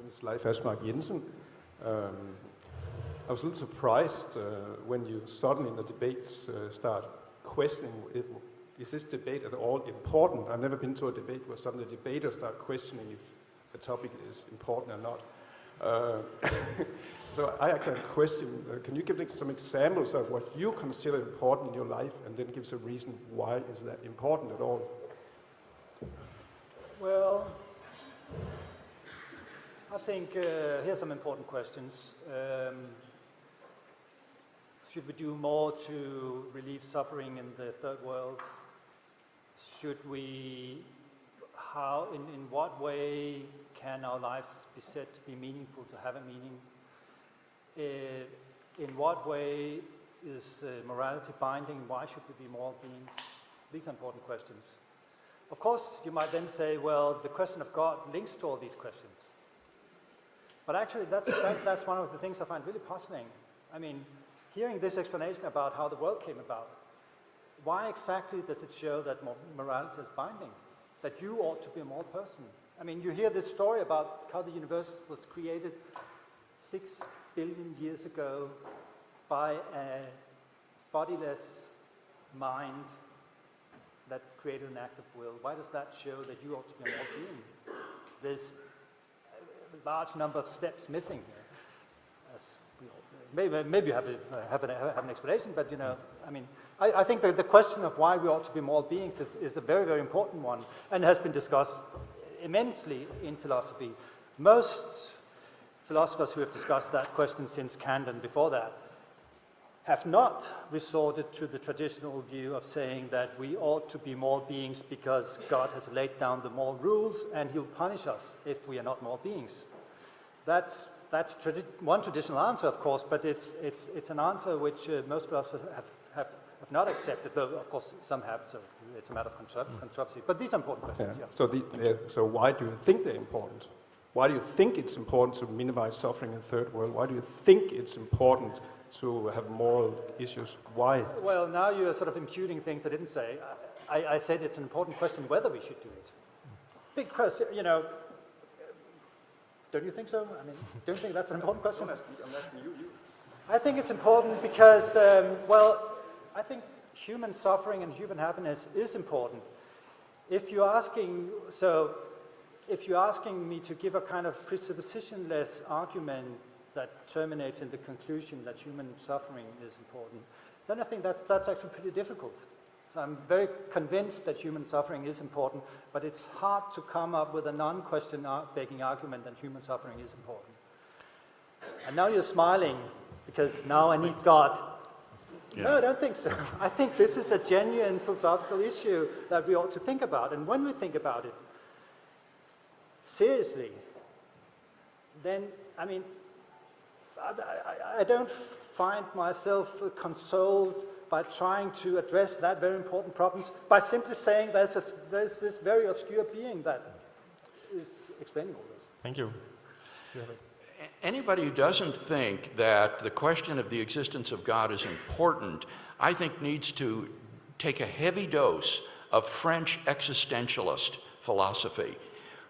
name is Leif Asmark Jensen. I was a little surprised when you suddenly in the debates start questioning, is this debate at all important? I've never been to a debate where some of the debaters start questioning if the topic is important or not. So I actually have a question. Can you give some examples of what you consider important in your life and then give us a reason why is that important at all? Well, I think here's some important questions. Should we do more to relieve suffering in the third world? Should we, in what way can our lives be said to be meaningful, to have a meaning? In what way is morality binding? Why should we be moral beings? These are important questions. Of course, you might then say, well, the question of God links to all these questions. But actually, that's one of the things I find really puzzling. I mean, hearing this explanation about how the world came about, why exactly does it show that morality is binding? That you ought to be a moral person? I mean, you hear this story about how the universe was created 6 billion years ago by a bodiless mind that created an active will. Why does that show that you ought to be a moral being? There's a large number of steps missing here. As we all, maybe you have an explanation, but I mean, I think that the question of why we ought to be moral beings is a very, very important one and has been discussed immensely in philosophy. Most philosophers who have discussed that question since Kant and before that have not resorted to the traditional view of saying that we ought to be moral beings because God has laid down the moral rules and he'll punish us if we are not moral beings. That's one traditional answer, of course, but it's an answer which most philosophers have not accepted, though of course some have, so it's a matter of controversy. But these are important questions. Yeah. So why do you think they're important? Why do you think it's important to minimize suffering in the third world? Why do you think it's important to have moral issues? Why? Well, now you're sort of imputing things I didn't say. I said it's an important question whether we should do it. Because, don't you think so? I mean, don't you think that's an important question? I'm asking you. I think it's important because, I think human suffering and human happiness is important. If you're asking me to give a kind of presuppositionless argument that terminates in the conclusion that human suffering is important, then I think that's actually pretty difficult. So I'm very convinced that human suffering is important, but it's hard to come up with a non-question begging argument that human suffering is important. And now you're smiling because now I need God. Yeah. No, I don't think so. I think this is a genuine philosophical issue that we ought to think about. And when we think about it seriously, then, I mean, I don't find myself consoled by trying to address that very important problems by simply saying there's this very obscure being that is explaining all this. Thank you. Anybody who doesn't think that the question of the existence of God is important, I think needs to take a heavy dose of French existentialist philosophy.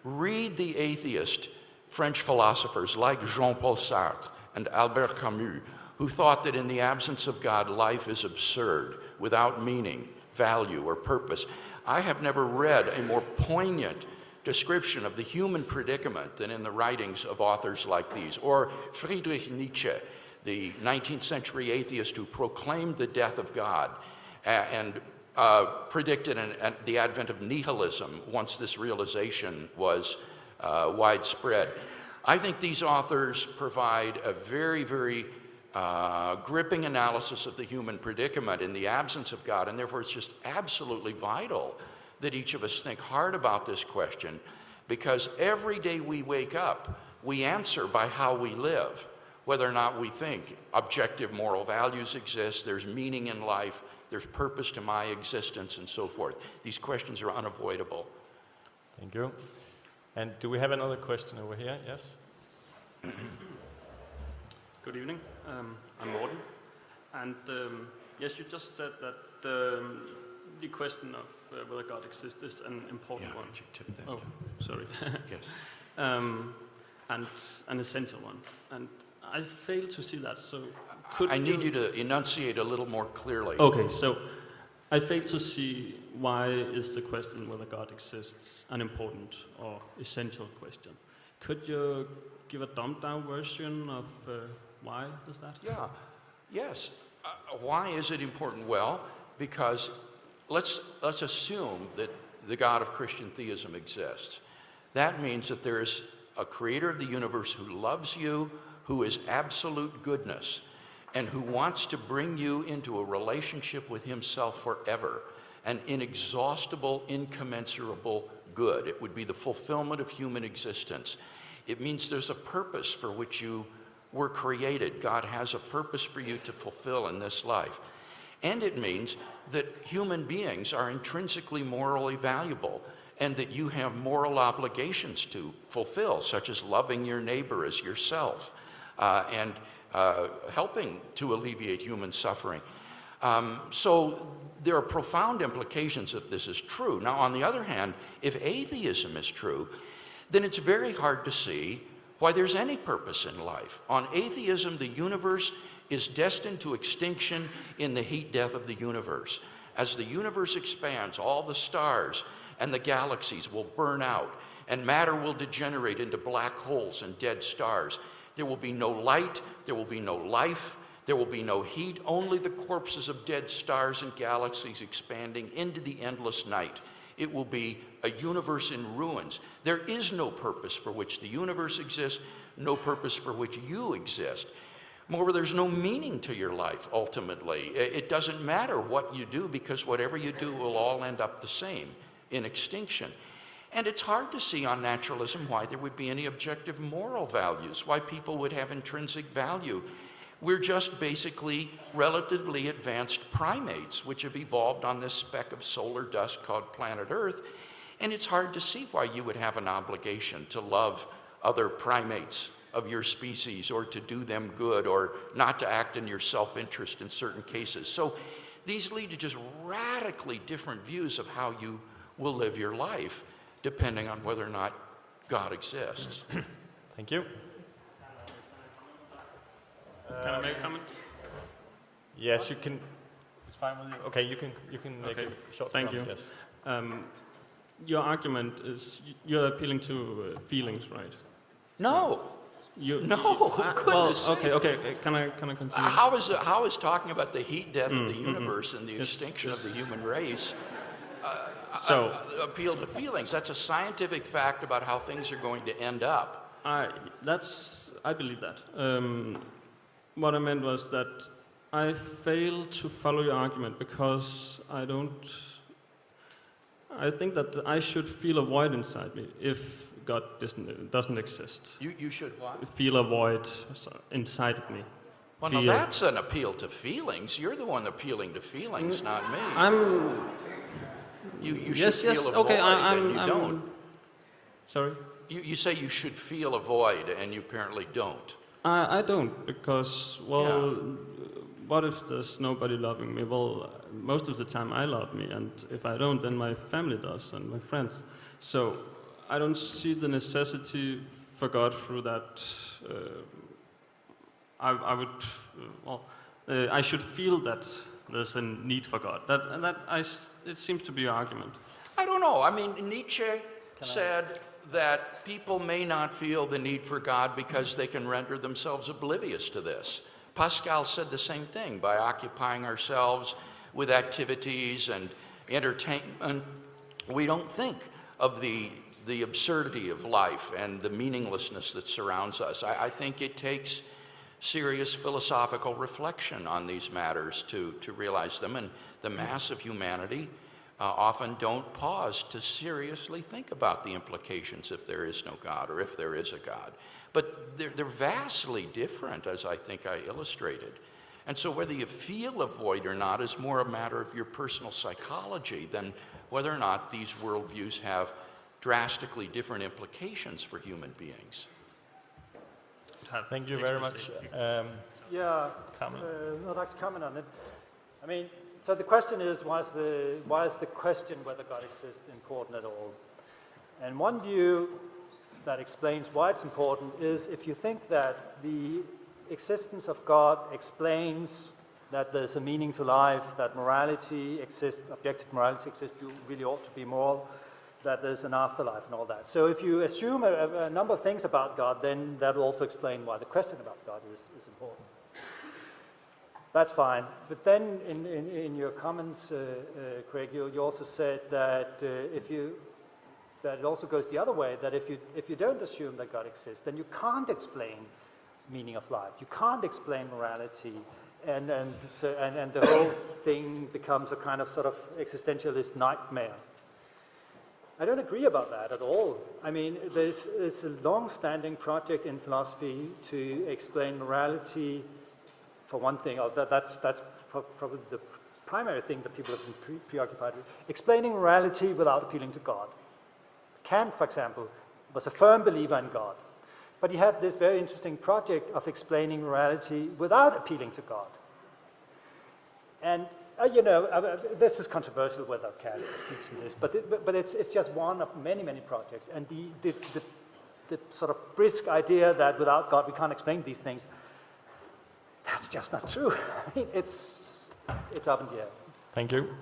Read the atheist French philosophers like Jean-Paul Sartre and Albert Camus, who thought that in the absence of God, life is absurd, without meaning, value, or purpose. I have never read a more poignant description of the human predicament than in the writings of authors like these. Or Friedrich Nietzsche, the 19th century atheist who proclaimed the death of God and predicted the advent of nihilism once this realization was widespread. I think these authors provide a very, very gripping analysis of the human predicament in the absence of God, and therefore it's just absolutely vital that each of us think hard about this question, because every day we wake up, we answer by how we live, whether or not we think objective moral values exist, there's meaning in life, there's purpose to my existence, and so forth. These questions are unavoidable. Thank you. And do we have another question over here? Yes? Good evening. I'm Morten. And yes, you just said that the question of whether God exists is an important one. Could you tip that? Oh, sorry. Yes. and an essential one. And I fail to see that. So I need you to enunciate a little more clearly. Okay, so I fail to see why is the question whether God exists an important or essential question. Could you give a dumbed-down version of why is that? Yeah, yes. Why is it important? Well, because let's assume that the God of Christian theism exists. That means that there is a creator of the universe who loves you, who is absolute goodness, and who wants to bring you into a relationship with himself forever, an inexhaustible, incommensurable good. It would be the fulfillment of human existence. It means there's a purpose for which you were created. God has a purpose for you to fulfill in this life. And it means that human beings are intrinsically morally valuable and that you have moral obligations to fulfill, such as loving your neighbor as yourself and helping to alleviate human suffering. So there are profound implications if this is true. Now, on the other hand, if atheism is true, then it's very hard to see why there's any purpose in life. On atheism, the universe is destined to extinction in the heat death of the universe. As the universe expands, all the stars and the galaxies will burn out, and matter will degenerate into black holes and dead stars. There will be no light, there will be no life, there will be no heat, only the corpses of dead stars and galaxies expanding into the endless night. It will be a universe in ruins. There is no purpose for which the universe exists, no purpose for which you exist. Moreover, there's no meaning to your life, ultimately. It doesn't matter what you do, because whatever you do will all end up the same, in extinction. And it's hard to see on naturalism why there would be any objective moral values, why people would have intrinsic value. We're just basically relatively advanced primates, which have evolved on this speck of solar dust called planet Earth. And it's hard to see why you would have an obligation to love other primates of your species, or to do them good, or not to act in your self-interest in certain cases. So these lead to just radically different views of how you will live your life, depending on whether or not God exists. Thank you. Can I make a comment? Yes, you can. It's fine with you. Okay, you can make Okay, a short thank comment, you. Yes. Your argument is you're appealing to feelings, right? No, no, goodness well, sake. okay. Can I continue? How is talking about the heat death of the universe and the extinction of the human race So appeal to feelings? That's a scientific fact about how things are going to end up. I believe that. What I meant was that I fail to follow your argument because I think that I should feel a void inside me if God doesn't exist. You should what? Feel a void inside of me. Well, no, that's an appeal to feelings. You're the one appealing to feelings, not me. You should feel a void, and you don't. Sorry? You say you should feel a void, and you apparently don't. I don't, because, what if there's nobody loving me? Well, most of the time I love me, and if I don't, then my family does, and my friends. So I don't see the necessity for God through that. I should feel that there's a need for God. It seems to be your argument. I don't know. I mean, Nietzsche said that people may not feel the need for God because they can render themselves oblivious to this. Pascal said the same thing. By occupying ourselves with activities and entertainment, we don't think of the absurdity of life and the meaninglessness that surrounds us. I think it takes serious philosophical reflection on these matters to realize them, and the mass of humanity often don't pause to seriously think about the implications if there is no God, or if there is a God. But they're vastly different, as I think I illustrated. And so whether you feel a void or not is more a matter of your personal psychology than whether or not these worldviews have drastically different implications for human beings. Thank you very much. I'd like to comment on it. I mean, so the question is, why is the question whether God exists important at all? And one view that explains why it's important is if you think that the existence of God explains that there's a meaning to life, that morality exists, objective morality exists, you really ought to be moral, that there's an afterlife and all that. So if you assume a number of things about God, then that will also explain why the question about God is important. That's fine. But then in your comments, Craig, you also said that that it also goes the other way, that if you don't assume that God exists, then you can't explain meaning of life. You can't explain morality, and the whole thing becomes a kind of sort of existentialist nightmare. I don't agree about that at all. I mean, there's a long-standing project in philosophy to explain morality, for one thing. That's probably the primary thing that people have been preoccupied with. Explaining morality without appealing to God. Kant, for example, was a firm believer in God. But he had this very interesting project of explaining morality without appealing to God. And, this is controversial whether Kant succeeds in this, but it's just one of many, many projects. And the sort of brisk idea that without God we can't explain these things, that's just not true. I mean, it's up in the air. Thank you.